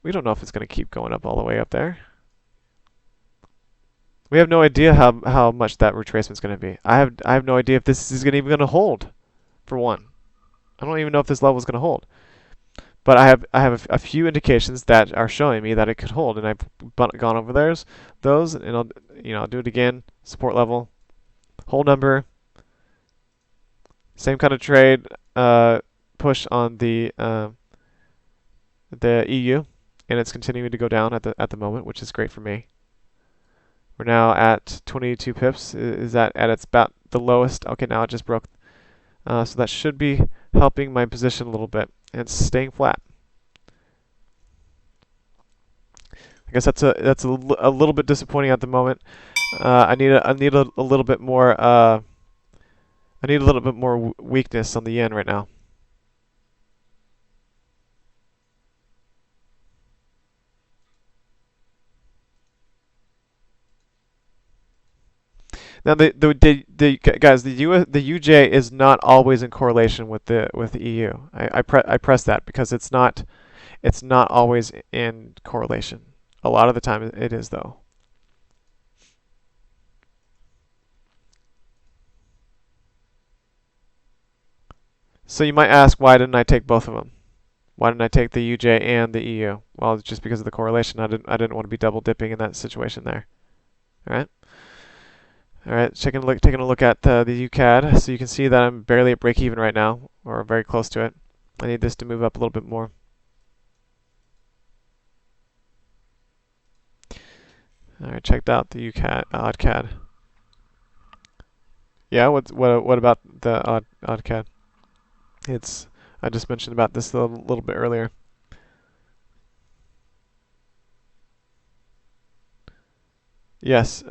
We don't know if it's going to keep going up all the way up there. We have no idea how much that retracement is going to be. I have no idea if this is even going to hold. For one, I don't even know if this level is going to hold. But I have a few indications that are showing me that it could hold, and I've gone over those, and I'll do it again. Support level, hold number, same kind of trade, push on the EU, and it's continuing to go down at the moment, which is great for me. We're now at 22 pips. Is that at its about the lowest? Okay, now it just broke. So that should be helping my position a little bit. And it's staying flat. I guess that's a little bit disappointing at the moment. I need a little bit more I need a little bit more weakness on the yen right now. Now the guys, the UJ is not always in correlation with the EU. I press that because it's not always in correlation. A lot of the time it is though. So you might ask, why didn't I take both of them? Why didn't I take the UJ and the EU? Well, it's just because of the correlation. I didn't want to be double dipping in that situation there. All right. All right, taking a look at the UCAD. So you can see that I'm barely at break even right now, or very close to it. I need this to move up a little bit more. All right, checked out the UCAD, OddCAD. Yeah, what about the OddCAD? I just mentioned about this a little bit earlier. Yes,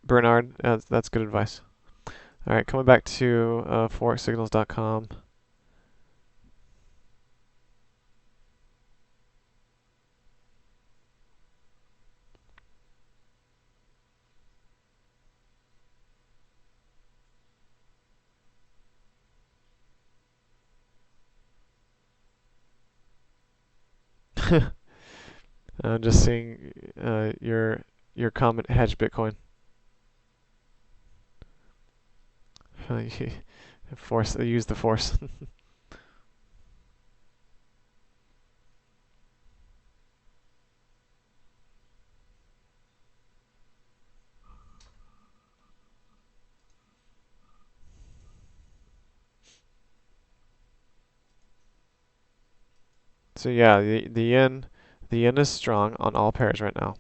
Bernard, that's good advice. All right, coming back to forexsignals.com. I'm just seeing your comment, hedge Bitcoin. Force, use the force. So yeah, the yen is strong on all pairs right now,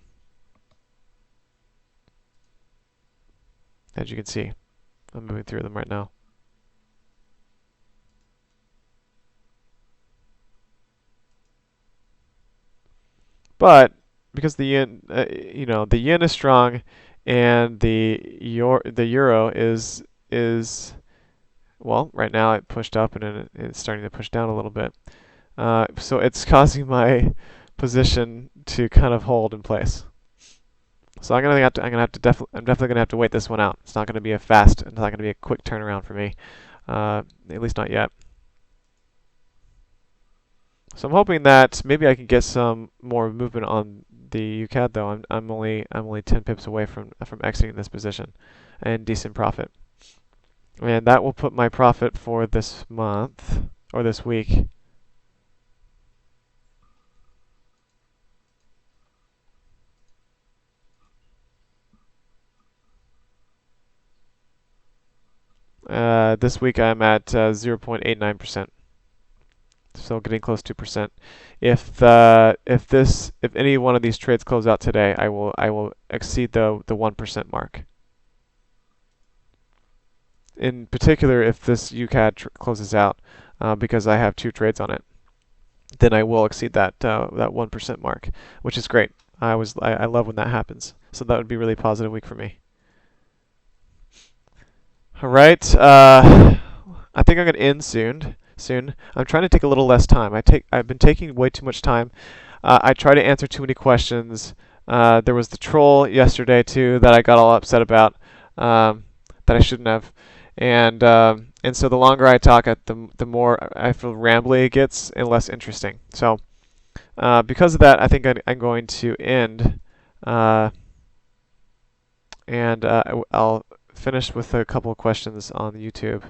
as you can see. I'm moving through them right now. But because the yen, the yen is strong, and the euro is well, right now it pushed up and then it's starting to push down a little bit. So it's causing my position to kind of hold in place. So I'm definitely gonna have to wait this one out. It's not gonna be a fast, it's not gonna be a quick turnaround for me, at least not yet. So I'm hoping that maybe I can get some more movement on the UCAD though. I'm only 10 pips away from exiting this position, and decent profit. And that will put my profit for this month or this week. This week I'm at 0.89%. So getting close to 2%. If any one of these trades close out today, I will exceed the 1% mark. In particular, if this UCAD closes out, because I have 2 trades on it, then I will exceed that 1% mark, which is great. I love when that happens. So that would be a really positive week for me. All right. I think I'm gonna end soon. I'm trying to take a little less time. I've been taking way too much time. I try to answer too many questions. There was the troll yesterday too that I got all upset about, that I shouldn't have, and so the longer I talk, the more I feel rambly it gets and less interesting. So because of that, I think I'm going to end, and I'll finish with a couple of questions on YouTube.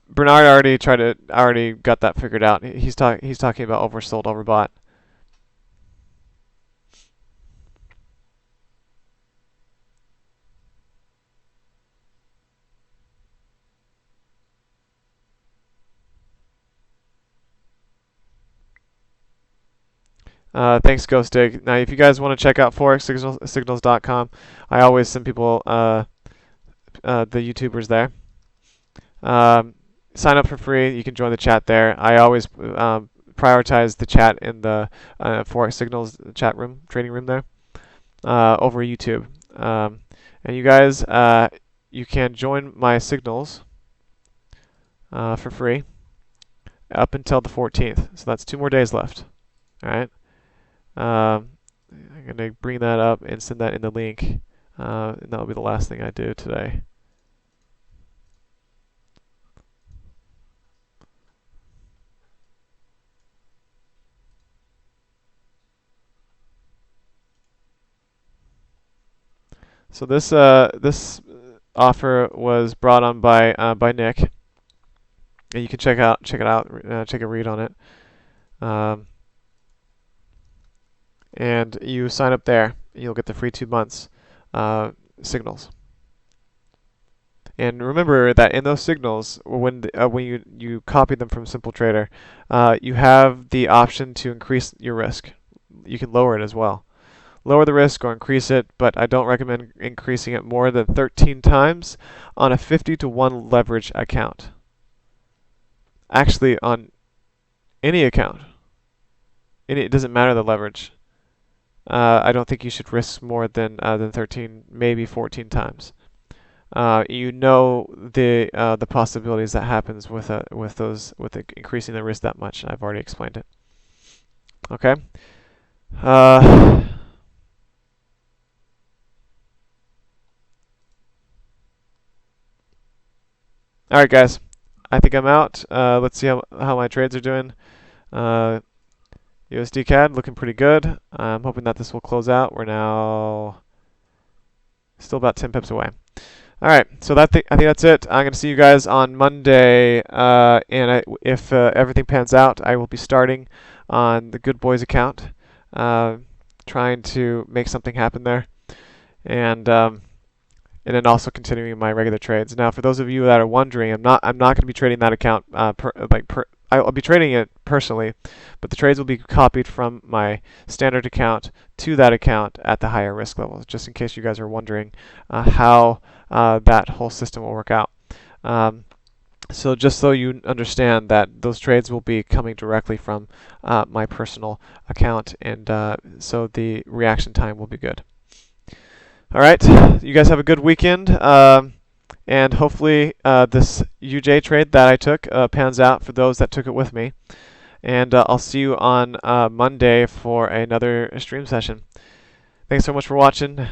Bernard already got that figured out. He's talking about oversold, overbought. Thanks, Ghostig. Now, if you guys want to check out forexsignals.com, I always send people the YouTubers there. Sign up for free. You can join the chat there. I always prioritize the chat in the Forex Signals chat room, trading room there, over YouTube. And you guys, you can join my signals for free up until the 14th. So that's 2 more days left. All right. I'm going to bring that up and send that in the link. And that will be the last thing I do today. So this offer was brought on by Nick, and you can check it out, take a read on it, and you sign up there, you'll get the free 2 months signals. And remember that in those signals, when you copy them from SimpleTrader, you have the option to increase your risk. You can lower it as well. Lower the risk or increase it, but I don't recommend increasing it more than 13 times on a 50-to-1 leverage account. Actually, on any account, it doesn't matter the leverage. I don't think you should risk more than 13, maybe 14 times. You know the possibilities that happens with increasing the risk that much. I've already explained it. Okay. Uh, all right, guys. I think I'm out. Let's see how my trades are doing. Uh, USD CAD looking pretty good. I'm hoping that this will close out. We're now still about 10 pips away. All right, so I think that's it. I'm going to see you guys on Monday, and if everything pans out, I will be starting on the Good Boys account, trying to make something happen there, and then also continuing my regular trades. Now, for those of you that are wondering, I'm not going to be trading that account I'll be trading it personally, but the trades will be copied from my standard account to that account at the higher risk level, just in case you guys are wondering how that whole system will work out. So just so you understand that those trades will be coming directly from my personal account, and so the reaction time will be good. All right, you guys have a good weekend, and hopefully this UJ trade that I took pans out for those that took it with me. And I'll see you on Monday for another stream session. Thanks so much for watching.